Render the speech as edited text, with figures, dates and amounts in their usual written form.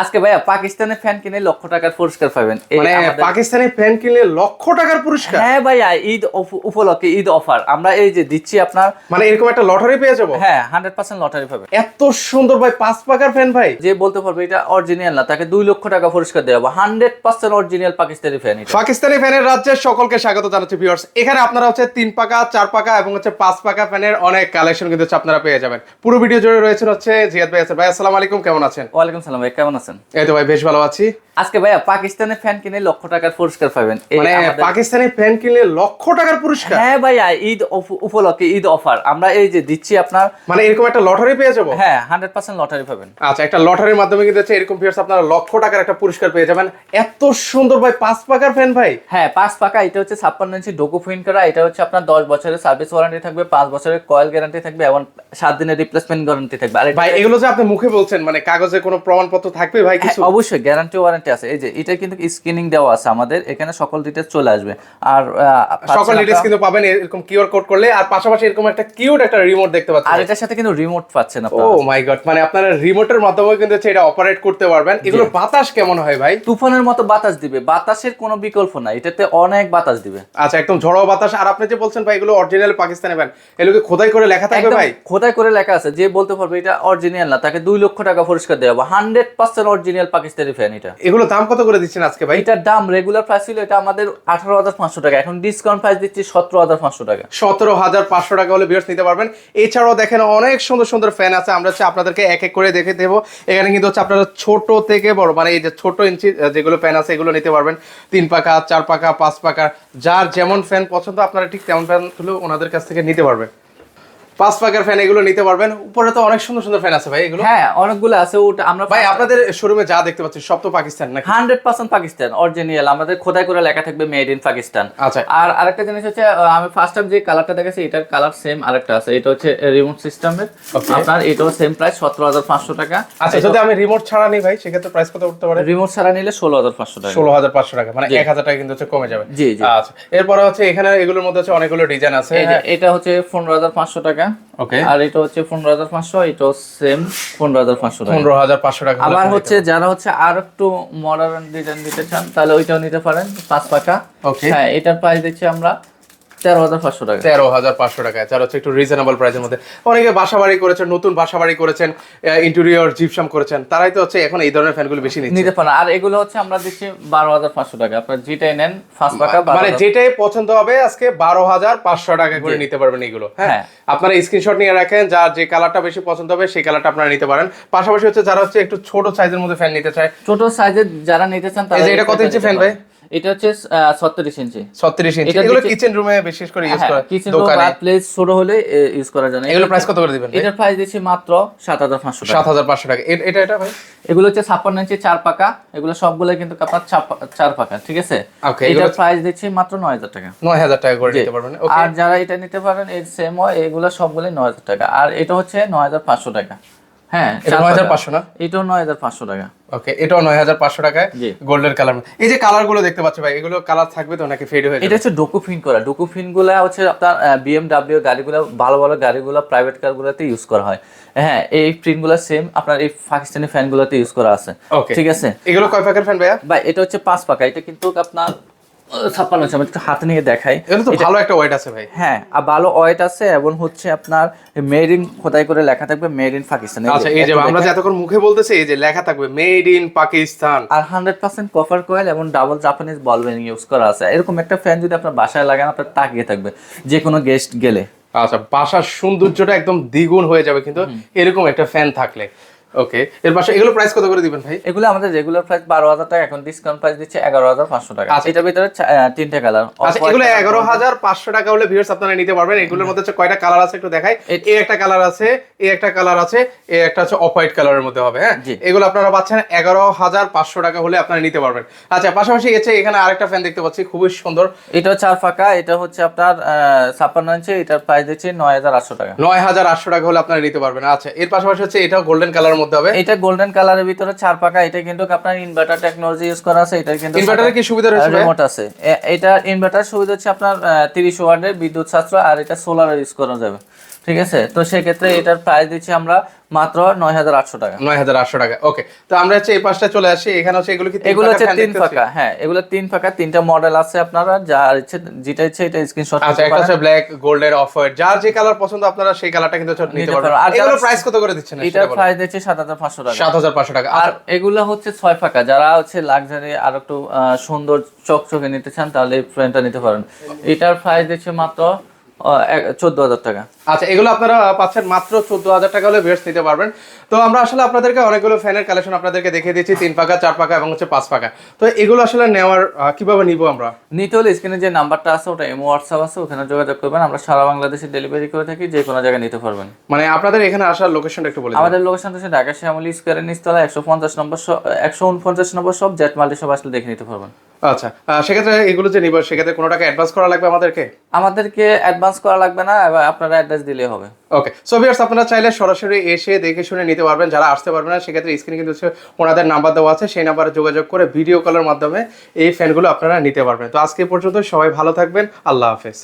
আজকে ভাইয়া পাকিস্তানি ফ্যান কিনে লক্ষ টাকার পুরস্কার পাবেন। মানে পাকিস্তানি ফ্যান কিনলে লক্ষ টাকার পুরস্কার? হ্যাঁ ভাইয়া, ঈদ উপলক্ষে ঈদ অফার আমরা এই যে দিচ্ছি আপনার। মানে এরকম একটা লটারি পেয়ে যাবো? হ্যাঁ, 100% লটারি পাবেন। এত সুন্দর ভাই, 5 পাকার ফ্যান ভাই। যে বলতে পারবে এটা অরিজিনাল না, তাকে 2 লক্ষ টাকা পুরস্কার দেওয়া হবে। 100% অরিজিনাল পাকিস্তানি ফ্যান। পাকিস্তানি ফ্যানের রাজ্যে সকলকে স্বাগত জানাচ্ছি ভিউয়ার্স। এখানে আপনারা হচ্ছে 3 পাকা, 4 পাকা এবং হচ্ছে 5 পাকা ফ্যানের অনেক কালেকশন কিন্তু আপনারা পেয়ে যাবেন। পুরো ভিডিও জুড়ে রয়েছেন হচ্ছে জিয়াদ ভাই। ভাই আসসালামু আলাইকুম, কেমন আছেন? ওয়ালাইকুম সালাম ভাই, কেমন আছেন? এই তো ভাই বেশ ভালো আছি। আজকে ভাইয়া পাকিস্তানি ফ্যান কিনে লক্ষ টাকার পুরস্কার পাবেন। মানে পাকিস্তানি ফ্যান কিনলে লক্ষ টাকার পুরস্কার? হ্যাঁ ভাইয়া, ঈদ উপলক্ষে ঈদ অফার আমরা এই যে দিচ্ছি আপনার। মানে এরকম একটা লটারি পেয়ে যাবো? হ্যাঁ, 100% লটারি পাবেন। আচ্ছা, একটা লটারির মাধ্যমে কিন্তু হচ্ছে এরকম ভিউয়ার্স আপনারা লক্ষ টাকার একটা পুরস্কার পেয়ে যাবেন। এত সুন্দর ভাই, 5 পাকার ফ্যান ভাই। হ্যাঁ, 5 পাকা। এটা হচ্ছে 56 ইঞ্চি ডোকো ফিন করা। এটা হচ্ছে আপনার 10 বছরের সার্ভিস ওয়ারেন্টি থাকবে, 5 বছরের কয়েল গ্যারান্টি থাকবে এবং 7 দিনের রিপ্লেসমেন্ট গ্যারান্টি থাকবে। আর ভাই এগুলো যে আপনি মুখে বলছেন, মানে কাগজে কোনো প্রমাণপত্র থাকবে ভাই কিছু? অবশ্যই গ্যারান্টি ওয়ারেন্টি আছে। এই যে এটা কিন্তু স্ক্রিনিং দেওয়া আছে আমাদের এখানে, সকল ডিটেইলস চলে আসবে। আর সকল ডিটেইলস কিন্তু পাবেন এরকম কিউআর কোড করলে। আর পাশাপাশি এরকম একটা কিউট একটা রিমোট দেখতে পাচ্ছেন। আর এটার সাথে কিন্তু রিমোট পাচ্ছেন ও আপনারা। মাই গড, মানে আপনারা রিমোটের মাধ্যমে কিন্তু হচ্ছে এটা অপারেট করতে পারবেন। এগুলো বাতাস কেমন হয় ভাই? তুফানের মতো বাতাস দিবে, বাতাসের কোনো বিকল্প নাই, এটাতে অনেক বাতাস দিবে। আচ্ছা, একদম ঝড়ো বাতাস। আর আপনি যে বলছেন ভাই এগুলো অরিজিনাল পাকিস্তানি ফ্যান, এগুলোকে খোদাই করে লেখা থাকবে ভাই? খোদাই করে লেখা আছে। যে বলতে পারবে এটা অরিজিনাল না, তাকে 2 লক্ষ টাকা পুরস্কার দেওয়া হবে। 100% অরিজিনাল পাকিস্তানি ফ্যান এটা। এগুলো দাম কত করে দিচ্ছেন আজকে ভাই? এটার দাম রেগুলার প্রাইস ছিল এটা আমাদের 18,500 টাকা, এখন ডিসকাউন্ট প্রাইস দিচ্ছি 17,500 টাকা। 17,500 টাকা হলে ভিউয়ার্স নিতে পারবেন। এছাড়াও দেখেন অনেক সুন্দর সুন্দর ফ্যান আছে, আমরা হচ্ছে আপনাদেরকে এক এক করে দেখে দেবো। এখানে কিন্তু হচ্ছে আপনারা ছোট থেকে বড়, মানে এই যে ছোট ইঞ্চি যেগুলো ফ্যান আছে এগুলো নিতে পারবেন। 3 পাকা, 4 পাকা, 5 পাকা, যার যেমন ফ্যান পছন্দ আপনারা ঠিক তেমন ফ্যান গুলো ওনাদের কাছ থেকে নিতে পারবেন। 5 পাকার ফ্যান এগুলো নিতে পারবেন। উপরে তো অনেক সুন্দর সুন্দর ফ্যান আছে ভাই এগুলো। হ্যাঁ, অনেকগুলো আছে। ওটা আমরা ভাই আপনাদের শোরুমে যা দেখতে পাচ্ছি সব তো পাকিস্তান নাকি? 100% পাকিস্তান অরিজিনাল, আমাদের খোদাই করে লেখা থাকবে মেড ইন পাকিস্তান। আচ্ছা, আর আরেকটা জিনিস হচ্ছে, আমি ফার্স্ট টাইম যে কালারটা দেখেছি এটার কালার সেম আরেকটা আছে। এটা হচ্ছে রিমোট সিস্টেমের। আপনার এটাও সেম প্রাইস 17,500 টাকা। আচ্ছা, যদি আমি রিমোট ছাড়া নিই ভাই সেক্ষেত্রে প্রাইস কত করতে পারে? রিমোট ছাড়া নিলে 16,500 টাকা। 16,500 টাকা, মানে 1,000 টাকা কিন্তু হচ্ছে কমে যাবে। জি জি। আচ্ছা, এরপরে হচ্ছে এখানে এগুলোর মধ্যে হচ্ছে অনেকগুলো ডিজাইন আছে। এটা হচ্ছে 15,500 টাকা। ওকে। আর এটা হচ্ছে 15,500, এটাও সেম 15,500 টাকা। 15,500 টাকা। আবার হচ্ছে যারা হচ্ছে আর একটু মডার্ন ডিজাইন দিতে চান তাহলে ওইটাও নিতে পারেন, 5 পাকা। ওকে। হ্যাঁ, এটার প্রাইস দিচ্ছি আমরা 13,500 টাকা। 13,500 টাকা, যারা হচ্ছে একটু রিজনেবল প্রাইসের মধ্যে। অনেকে বাসা বাড়ি করেছেন, নতুন বাসা বাড়ি করেছেন, ইন্টেরিয়র জিপসাম করেছেন, তারাই তো হচ্ছে এখন এই ধরনের ফ্যানগুলো বেশি নিচ্ছে। নিতে পারেন। আর এগুলো হচ্ছে আমরা দিচ্ছি 12,500 টাকা। আপনার যেটাই নেন 5 পাকা, মানে যেটাই পছন্দ হবে আজকে 12,500 টাকা করে নিতে পারবেন এগুলো। হ্যাঁ, আপনারা স্ক্রিনশট নিয়ে রাখেন, যার যে কালারটা বেশি পছন্দ হবে সেই কালারটা আপনারা নিতে পারেন। পাশাপাশি হচ্ছে যারা হচ্ছে একটু ছোট সাইজের মধ্যে ফ্যান নিতে চায়, ছোট সাইজের যারা নিতে চান তারা। এটা কত ইঞ্চি ফ্যান ভাই? এটা হচ্ছে 36 ইঞ্চি। 36 ইঞ্চি। এগুলো কিচেন রুমে বিশেষ করে ইউজ করা, কিচেন রুম বা প্লেস ছোট হলে ইউজ করার জন্য। এগুলো প্রাইস কত করে দিবেন? এটার প্রাইস দিচ্ছি মাত্র 7,500 টাকা। 7,500 টাকা। এটা ভাই এগুলো হচ্ছে 56 ইঞ্চি 4 পাকা। এগুলো সবগুলো কিন্তু আপনার 4 পাকা, ঠিক আছে? ওকে। এটার প্রাইস দিচ্ছি মাত্র 9,000 টাকা। 9,000 টাকা করে নিতে পারবেন। ওকে। আর যারা এটা নিতে পারেন এর সেম হয়, এগুলো সবগুলোই 9,000 টাকা। আর এটা হচ্ছে 9,500 টাকা। হ্যাঁ, এটা 9,500 না? এটাও 9,500 টাকা। ওকে, এটাও 9,500 টাকায় গোল্ডেন কালার। এই যে কালার গুলো দেখতে পাচ্ছি ভাই, এগুলো কালার থাকবে তো নাকি ফেড হয়ে যাবে? এটা হচ্ছে ডোকো ফিন করা। ডোকো ফিন গুলা হচ্ছে আপনার BMW গাড়িগুলো, ভালো ভালো গাড়িগুলো, প্রাইভেট কার গুলোতে ইউজ করা হয়। হ্যাঁ, এই প্রিন্ট গুলো সেম আপনার এই পাকিস্তানি ফ্যান গুলোতে ইউজ করা আছে। ঠিক আছে। এগুলো কয় পাকার ফ্যান ভাইয়া? ভাই এটা হচ্ছে 5 পাকা। এটা কিন্তু আপনার 56 ইঞ্চি। আমি একটু হাতে নিয়ে দেখাই। এটা তো ভালো একটা ওয়েট আছে ভাই। হ্যাঁ, আর ভালো ওয়েট আছে এবং হচ্ছে আপনার মেড ইন খোদাই করে লেখা থাকবে মেড ইন পাকিস্তান। আচ্ছা, এই যে আমরা যে এতক্ষণ মুখে বলতেছি এই যে লেখা থাকবে মেড ইন পাকিস্তান। আর 100% কপার কয়েল এবং double Japanese ball bearing use করা আছে। এরকম একটা ফ্যান যদি আপনার বাসায় লাগান, আপনার তাকিয়ে থাকবে যে কোনো গেস্ট গেলে। আচ্ছা, বাসার সৌন্দর্যটা একদম দ্বিগুণ হয়ে যাবে কিন্তু এরকম একটা ফ্যান থাকলে। ওকে, এর পাশে এগুলো প্রাইস কত করে দিবেন ভাই? এগুলো আমাদের রেগুলার প্রাইস 12,000 টাকা, এখন ডিসকাউন্ট প্রাইস দিচ্ছে 11,500 টাকা। এটার ভিতরে 3টে কালার। আচ্ছা, এগুলো 11,500 টাকা হলে ভিউয়ার্স আপনারা নিতে পারবেন। এগুলোর মধ্যে হচ্ছে কয়টা কালার আছে একটু দেখাই। এই একটা কালার আছে, এই একটা কালার আছে, এই একটা হচ্ছে অফ হোয়াইট কালারের মধ্যে হবে। হ্যাঁ, এগুলো আপনারা পাচ্ছেন 11,500 টাকা হলে আপনারা নিতে পারবেন। আচ্ছা, পাশাপাশি এখানে আরেকটা ফ্যান দেখতে পাচ্ছি খুবই সুন্দর। এটা 4 পাকা। এটা হচ্ছে আপনার 56 ইঞ্চি। এটার প্রাইস দিচ্ছে 9,800 টাকা। 9,800 টাকা হলে আপনারা নিতে পারবেন। আচ্ছা, এর পাশাপাশি হচ্ছে এটাও গোল্ডেন কালারের মধ্যে হবে। এটা গোল্ডেন কালারের ভিতরে 4 পাকা। এটা কিন্তু আপনার ইনভার্টার টেকনোলজি ইউজ করা আছে। এটা কিন্তু ইনভার্টারে কি সুবিধা রয়েছে? রিমোট আছে। এটা ইনভার্টার সুবিধা হচ্ছে আপনার 30 ওয়াটের বিদ্যুৎ সাশ্রয়, আর এটা সোলার ইউজ করা যাবে। ঠিক আছে, তো সেক্ষেত্রে এটার প্রাইস দিচ্ছি আমরা মাত্র 9800 টাকা। 9800 টাকা। ওকে, তো আমরা হচ্ছে এই পাশটা চলে আসি, এখানে হচ্ছে এগুলো কি এগুলো হচ্ছে 3 ফাঁকা, হ্যাঁ এগুলো 3 ফাঁকা, 3টা মডেল আছে, আপনারা যার ইচ্ছে যেটা ইচ্ছে এটা স্ক্রিনশট আচ্ছা, একটা হচ্ছে ব্ল্যাক, গোল্ডেন, অফ হোয়াইট, যার যে কালার পছন্দ আপনারা সেই কালারটা কিন্তু নিতে নিতে পারবেন। পারবেন। আর এগুলো যারা- প্রাইস কত করে দিচ্ছেন? এটার প্রাইস দিচ্ছি 7500 টাকা। 7500 টাকা। আর এগুলো হচ্ছে 6 ফাঁকা, যারা হচ্ছে লাক্সারি আর একটু সুন্দর চকচকে নিতে চান তাহলে এই ফ্রেমটা নিতে পারেন। এটার প্রাইস দিচ্ছে মাত্র 14000 টাকা। আচ্ছা, এগুলো আপনারা পাচ্ছেন মাত্র 14000 টাকা হলে ভিউয়ার্স নিতে পারবেন। তো আমরা আসলে আপনাদেরকে অনেকগুলো ফ্যানের কালেকশন আপনাদেরকে দেখিয়ে দিয়েছি, 3 পাকা, 4 পাকা এবং হচ্ছে 5 পাকা। তো এগুলো আসলে নেওয়ার কিভাবে নিব আমরা? নিতে হলে স্ক্রিনে যে নাম্বারটা আছে ওটা ইমো হোয়াটসঅ্যাপ আছে, ওখানে যোগাযোগ করবেন। আমরা সারা বাংলাদেশে ডেলিভারি করে থাকি, যে কোনো জায়গায় নিতে পারবেন। মানে আপনাদের এখানে আসার লোকেশনটা একটু বলে দিন। আমাদের লোকেশন হচ্ছে ঢাকা শ্যামলী স্কয়ারের নিচতলা 149 নম্বর শপ, জেট মাল্টি শপ আসলে দেখে নিতে পারবেন। আচ্ছা, সেক্ষেত্রে এগুলো যে নিব সেক্ষেত্রে কোনো টাকা অ্যাডভান্স করা লাগবে আমাদেরকে? আমাদেরকে অ্যাডভান্স করা লাগবে না, এবার আপনারা অ্যাড্রেস দিলেই হবে। ওকে, সো ভিউয়ার্স আপনারা চাইলে সরাসরি এসে দেখে শুনে নিতে পারবেন। যারা আসতে পারবেন না সেক্ষেত্রে স্ক্রিনে কিন্তু হচ্ছে ওনাদের নাম্বার দেওয়া আছে, সেই নাম্বারে যোগাযোগ করে ভিডিও কলের মাধ্যমে এই ফ্যানগুলো আপনারা নিতে পারবেন। তো আজকে পর্যন্ত সবাই ভালো থাকবেন, আল্লাহ হাফেজ।